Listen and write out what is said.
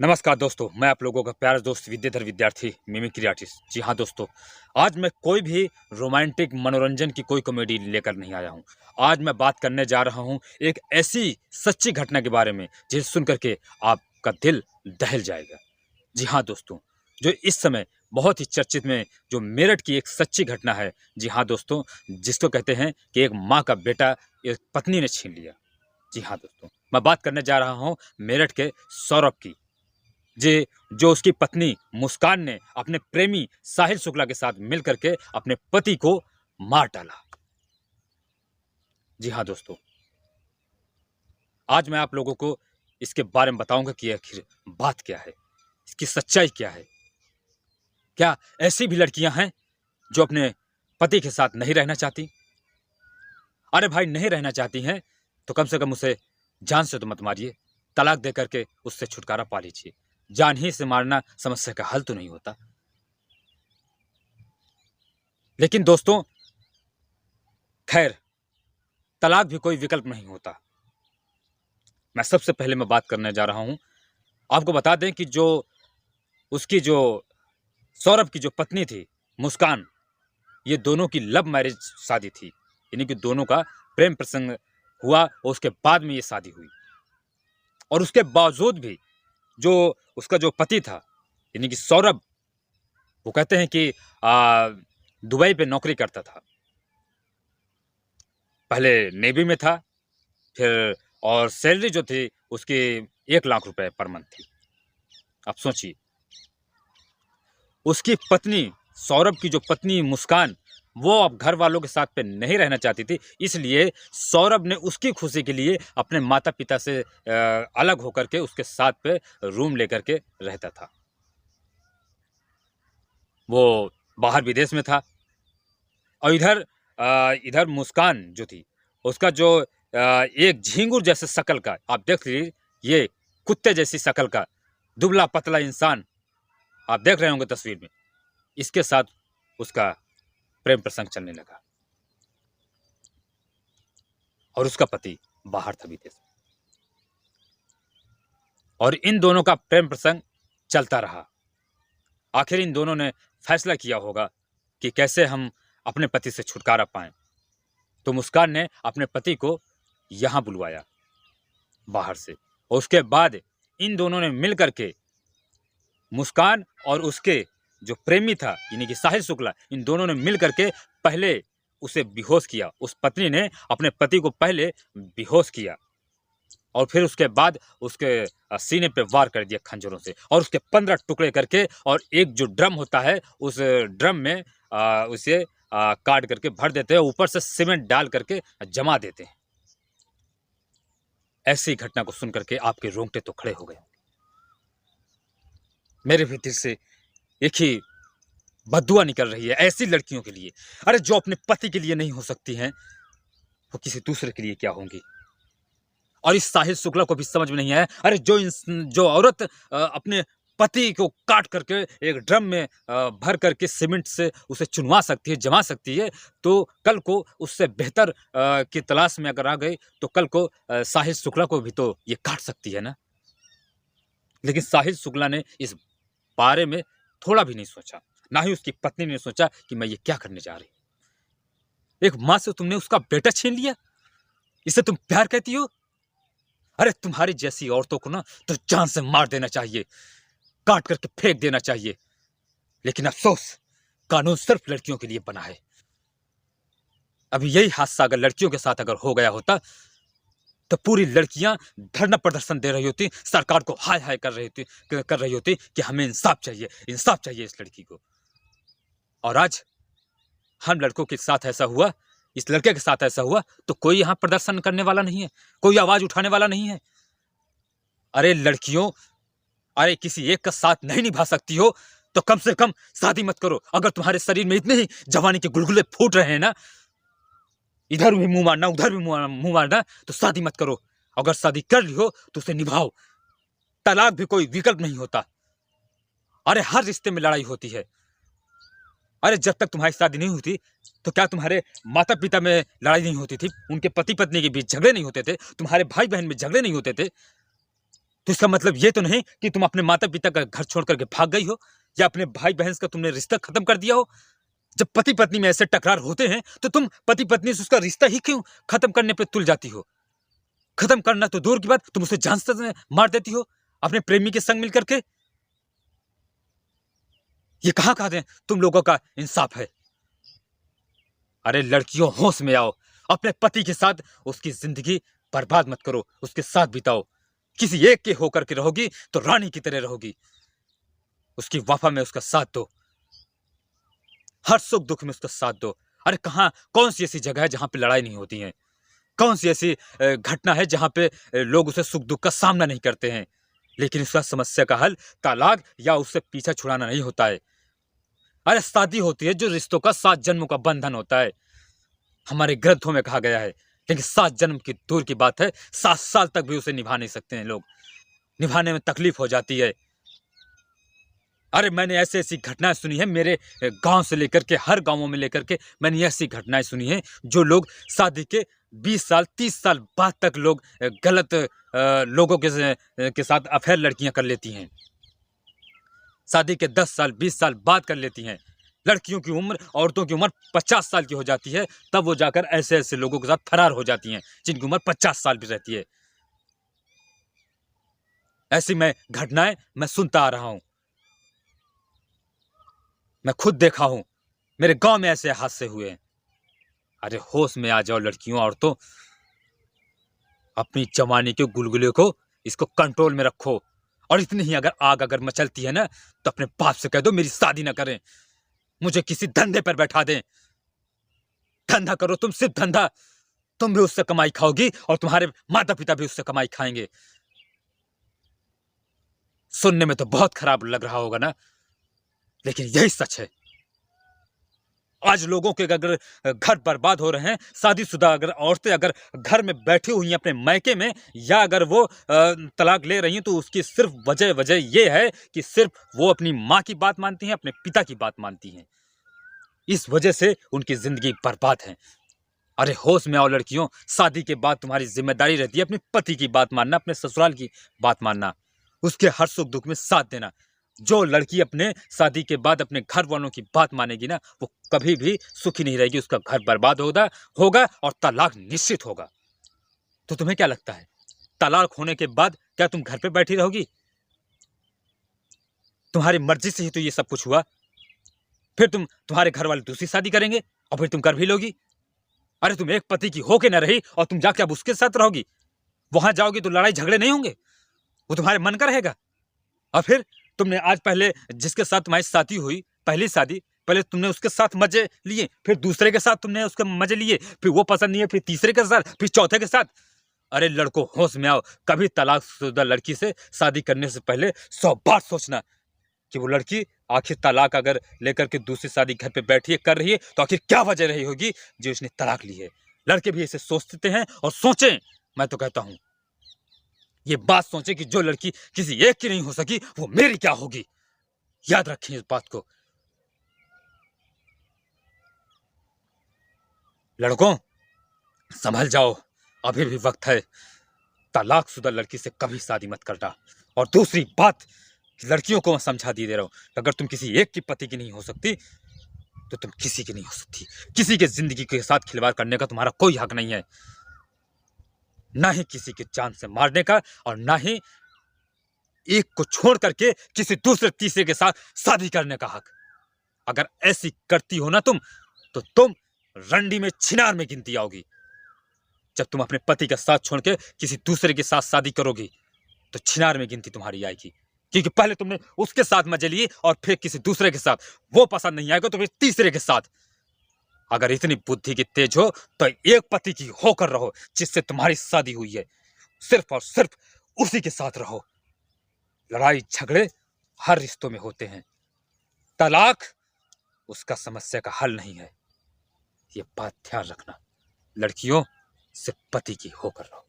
नमस्कार दोस्तों, मैं आप लोगों का प्यारा दोस्त विद्याधर विद्यार्थी मिमिक्री आर्टिस्ट। जी हाँ दोस्तों, आज मैं कोई भी रोमांटिक मनोरंजन की कोई कॉमेडी लेकर नहीं आया हूँ। आज मैं बात करने जा रहा हूँ एक ऐसी सच्ची घटना के बारे में जिसे सुन कर के आपका दिल दहल जाएगा। जी हाँ दोस्तों, जो इस समय बहुत ही चर्चित में जो मेरठ की एक सच्ची घटना है। जी हाँ दोस्तों, जिसको कहते हैं कि एक माँ का बेटा एक पत्नी ने छीन लिया। जी हाँ दोस्तों, मैं बात करने जा रहा हूँ मेरठ के सौरभ की। जे जो उसकी पत्नी मुस्कान ने अपने प्रेमी साहिल शुक्ला के साथ मिलकर के अपने पति को मार डाला। जी हाँ दोस्तों, आज मैं आप लोगों को इसके बारे में बताऊंगा कि आखिर बात क्या है, इसकी सच्चाई क्या है। क्या ऐसी भी लड़कियां हैं जो अपने पति के साथ नहीं रहना चाहती? अरे भाई, नहीं रहना चाहती हैं तो कम से कम उसे जान से तो मत मारिए, तलाक दे करके उससे छुटकारा पा लीजिए। जान ही से मारना समस्या का हल तो नहीं होता। लेकिन दोस्तों, खैर, तलाक भी कोई विकल्प नहीं होता। मैं सबसे पहले मैं बात करने जा रहा हूं, आपको बता दें कि जो उसकी जो सौरभ की जो पत्नी थी मुस्कान, ये दोनों की लव मैरिज शादी थी। यानी कि दोनों का प्रेम प्रसंग हुआ और उसके बाद में ये शादी हुई। और उसके बावजूद भी जो उसका जो पति था, यानी कि सौरभ, वो कहते हैं कि दुबई पे नौकरी करता था। पहले नेवी में था, फिर और सैलरी जो थी उसकी 1 लाख रुपए पर मंथ थी। अब सोचिए, उसकी पत्नी, सौरभ की जो पत्नी मुस्कान, वो अब घर वालों के साथ पे नहीं रहना चाहती थी। इसलिए सौरभ ने उसकी खुशी के लिए अपने माता पिता से अलग होकर के उसके साथ पे रूम लेकर के रहता था। वो बाहर विदेश में था। और इधर मुस्कान जो थी, उसका जो एक झींगुर जैसे शक्ल का, आप देख लीजिए, ये कुत्ते जैसी शक्ल का दुबला पतला इंसान, आप देख रहे होंगे तस्वीर में, इसके साथ उसका प्रेम प्रसंग चलने लगा। और उसका पति बाहर था विदेश में। और इन दोनों का प्रेम प्रसंग चलता रहा। आखिर इन दोनों ने फैसला किया होगा कि कैसे हम अपने पति से छुटकारा पाएं। तो मुस्कान ने अपने पति को यहाँ बुलवाया बाहर से, और उसके बाद इन दोनों ने मिल करके, मुस्कान और उसके जो प्रेमी था यानी कि साहिल शुक्ला, इन दोनों ने मिल करके पहले उसे बेहोश किया। उस पत्नी ने अपने पति को पहले बेहोश किया और फिर उसके बाद उसके सीने पे वार कर दिया खंजरों से, और उसके 15 टुकड़े करके, और एक जो ड्रम होता है उस ड्रम में उसे काट करके भर देते हैं, ऊपर से सीमेंट डाल करके जमा देते हैं। ऐसी घटना को सुन करके आपके रोंगटे तो खड़े हो गए। मेरे भी दिल से एक ही बद्दुआ निकल रही है ऐसी लड़कियों के लिए। अरे, जो अपने पति के लिए नहीं हो सकती हैं, वो किसी दूसरे के लिए क्या होंगी। और इस साहिल शुक्ला को भी समझ में नहीं आया, अरे जो औरत अपने पति को काट करके एक ड्रम में भर करके सीमेंट से उसे चुनवा सकती है, जमा सकती है, तो कल को उससे बेहतर की तलाश में अगर आ गई तो कल को साहिल शुक्ला को भी तो ये काट सकती है ना। लेकिन साहिल शुक्ला ने इस बारे में थोड़ा भी नहीं सोचा, ना ही उसकी पत्नी ने सोचा कि मैं ये क्या करने जा रही हूं। एक मां से तुमने उसका बेटा छीन लिया, इसे तुम प्यार कहती हो? अरे, तुम्हारी जैसी औरतों को ना तो जान से मार देना चाहिए, काट करके फेंक देना चाहिए। लेकिन अफसोस, कानून सिर्फ लड़कियों के लिए बना है। अभी यही हादसा अगर लड़कियों के साथ अगर हो गया होता तो पूरी लड़कियां धरना प्रदर्शन दे रही होती, सरकार को हाय हाय कर रही होती कि हमें इंसाफ चाहिए, इंसाफ चाहिए इस लड़की को। और आज हम लड़कों के साथ ऐसा हुआ, इस लड़के के साथ ऐसा हुआ, तो कोई यहां प्रदर्शन करने वाला नहीं है, कोई आवाज उठाने वाला नहीं है। अरे लड़कियों, अरे किसी एक का साथ नहीं निभा सकती हो तो कम से कम शादी मत करो। अगर तुम्हारे शरीर में इतने ही जवानी के गुलगुले फूट रहे हैं ना, इधर भी मुंह मारना उधर भी मुंह मारना, तो शादी मत करो। अगर शादी कर ली हो तो उसे निभाओ। तलाक भी कोई विकल्प नहीं होता। अरे हर रिश्ते में लड़ाई होती है। अरे जब तक तुम्हारी शादी नहीं हुई थी तो क्या तुम्हारे माता पिता में लड़ाई नहीं होती थी? उनके पति पत्नी के बीच झगड़े नहीं होते थे? तुम्हारे भाई बहन में झगड़े नहीं होते थे? तो इसका मतलब ये तो नहीं कि तुम अपने माता पिता का घर छोड़ करके भाग गई हो, या अपने भाई बहन का तुमने रिश्ता खत्म कर दिया हो। जब पति पत्नी में ऐसे टकरार होते हैं तो तुम पति पत्नी से उसका रिश्ता ही क्यों खत्म करने पे तुल जाती हो? खत्म करना तो दूर की बात, तुम उसे जान से मार देती हो अपने प्रेमी के संग मिलकर के। ये कहां कहा दे तुम लोगों का इंसाफ है? अरे लड़कियों, होश में आओ। अपने पति के साथ उसकी जिंदगी बर्बाद मत करो, उसके साथ बिताओ। किसी एक के होकर के रहोगी तो रानी की तरह रहोगी। उसकी वफा में उसका साथ दो, हर सुख दुख में उसका साथ दो। अरे कहां, कौन सी ऐसी जगह है जहां पे लड़ाई नहीं होती है? कौन सी ऐसी घटना है जहां पे लोग उसे सुख दुख का सामना नहीं करते हैं? लेकिन उसका समस्या का हल तलाक या उससे पीछा छुड़ाना नहीं होता है। अरे शादी होती है जो रिश्तों का 7 जन्मों का बंधन होता है, हमारे ग्रंथों में कहा गया है। लेकिन 7 जन्म की दूर की बात है, 7 साल तक भी उसे निभा नहीं सकते हैं लोग। निभाने में तकलीफ हो जाती है। अरे मैंने ऐसी ऐसी घटनाएं सुनी है, मेरे गांव से लेकर के हर गांवों में लेकर के मैंने ऐसी घटनाएं सुनी है जो लोग शादी के 20 साल 30 साल बाद तक लोग गलत लोगों के साथ अफेयर लड़कियां कर लेती हैं। शादी के 10 साल 20 साल बाद कर लेती हैं। लड़कियों की उम्र, औरतों की उम्र 50 साल की हो जाती है, तब वो जाकर ऐसे ऐसे लोगों के साथ फरार हो जाती हैं जिनकी उम्र 50 साल भी रहती है। ऐसी मैं घटनाएं मैं सुनता आ रहा हूं, मैं खुद देखा हूं, मेरे गांव में ऐसे हादसे हुए हैं। अरे होश में आ जाओ लड़कियों, औरतों। अपनी जवानी के गुलगुले को, इसको कंट्रोल में रखो। और इतनी ही अगर आग अगर मचलती है ना, तो अपने बाप से कह दो मेरी शादी ना करें, मुझे किसी धंधे पर बैठा दें। धंधा करो तुम, सिर्फ धंधा। तुम भी उससे कमाई खाओगी और तुम्हारे माता पिता भी उससे कमाई खाएंगे। सुनने में तो बहुत खराब लग रहा होगा ना, लेकिन यही सच है। आज लोगों के अगर घर बर्बाद हो रहे हैं, शादीशुदा अगर औरतें अगर घर में बैठी हुई हैं अपने मायके में, या अगर वो तलाक ले रही हैं, तो उसकी सिर्फ वजह वजह ये है कि सिर्फ वो अपनी माँ की बात मानती हैं, अपने पिता की बात मानती हैं। इस वजह से उनकी जिंदगी बर्बाद है। अरे होश में आओ लड़कियों, शादी के बाद तुम्हारी जिम्मेदारी रहती है अपने पति की बात मानना, अपने ससुराल की बात मानना, उसके हर सुख दुख में साथ देना। जो लड़की अपने शादी के बाद अपने घर वालों की बात मानेगी ना, वो कभी भी सुखी नहीं रहेगी। उसका घर बर्बाद होगा और तलाक निश्चित होगा। तो तुम्हें क्या लगता है, तलाक होने के बाद क्या तुम घर पे बैठी रहोगी? तुम्हारी मर्जी से ही तो ये सब कुछ हुआ। फिर तुम्हारे घर वाले दूसरी शादी करेंगे और फिर तुम कर भी लोगी। अरे तुम एक पति की होके ना रही और तुम जाके अब उसके साथ रहोगी। वहां जाओगी तो लड़ाई झगड़े नहीं होंगे, वो तुम्हारे मन का रहेगा। और फिर तुमने आज पहले जिसके साथ तुम्हारी शादी हुई, पहली शादी, पहले तुमने उसके साथ मजे लिए, फिर दूसरे के साथ तुमने उसके मजे लिए, फिर वो पसंद नहीं है, फिर तीसरे के साथ, फिर चौथे के साथ। अरे लड़कों, होश में आओ। कभी तलाकशुदा लड़की से शादी करने से पहले 100 बार सोचना कि वो लड़की आखिर तलाक अगर लेकर के दूसरी शादी घर पे बैठी है, कर रही है, तो आखिर क्या वजह रही होगी जो उसने तलाक ली है। लड़के भी ऐसे सोचते हैं और सोचें। मैं तो कहता हूं ये बात सोचें कि जो लड़की किसी एक की नहीं हो सकी, वो मेरी क्या होगी। याद रखें इस बात को। लड़कों, संभल जाओ, अभी भी वक्त है। तलाकशुदा लड़की से कभी शादी मत करना। और दूसरी बात, लड़कियों को मैं समझा दे रहा हूं, अगर तुम किसी एक की पति की नहीं हो सकती, तो तुम किसी की नहीं हो सकती। किसी के जिंदगी के साथ खिलवाड़ करने का तुम्हारा कोई हक नहीं है, ना ही किसी की जान से मारने का, और ना ही एक को छोड़ करके किसी दूसरे तीसरे के साथ शादी करने का हक। अगर ऐसी करती हो ना तुम, तो तुम रंडी में छिनार में गिनती आओगी। जब तुम अपने पति का साथ छोड़ के किसी दूसरे के साथ शादी करोगी, तो छिनार में गिनती तुम्हारी आएगी। क्योंकि पहले तुमने उसके साथ मजे लिए और फिर किसी दूसरे के साथ, वो पसंद नहीं आएगा तो फिर तीसरे के साथ। अगर इतनी बुद्धि की तेज हो तो एक पति की होकर रहो जिससे तुम्हारी शादी हुई है, सिर्फ और सिर्फ उसी के साथ रहो। लड़ाई झगड़े हर रिश्तों में होते हैं, तलाक उसका समस्या का हल नहीं है। ये बात ध्यान रखना। लड़कियों, सिर्फ पति की होकर रहो।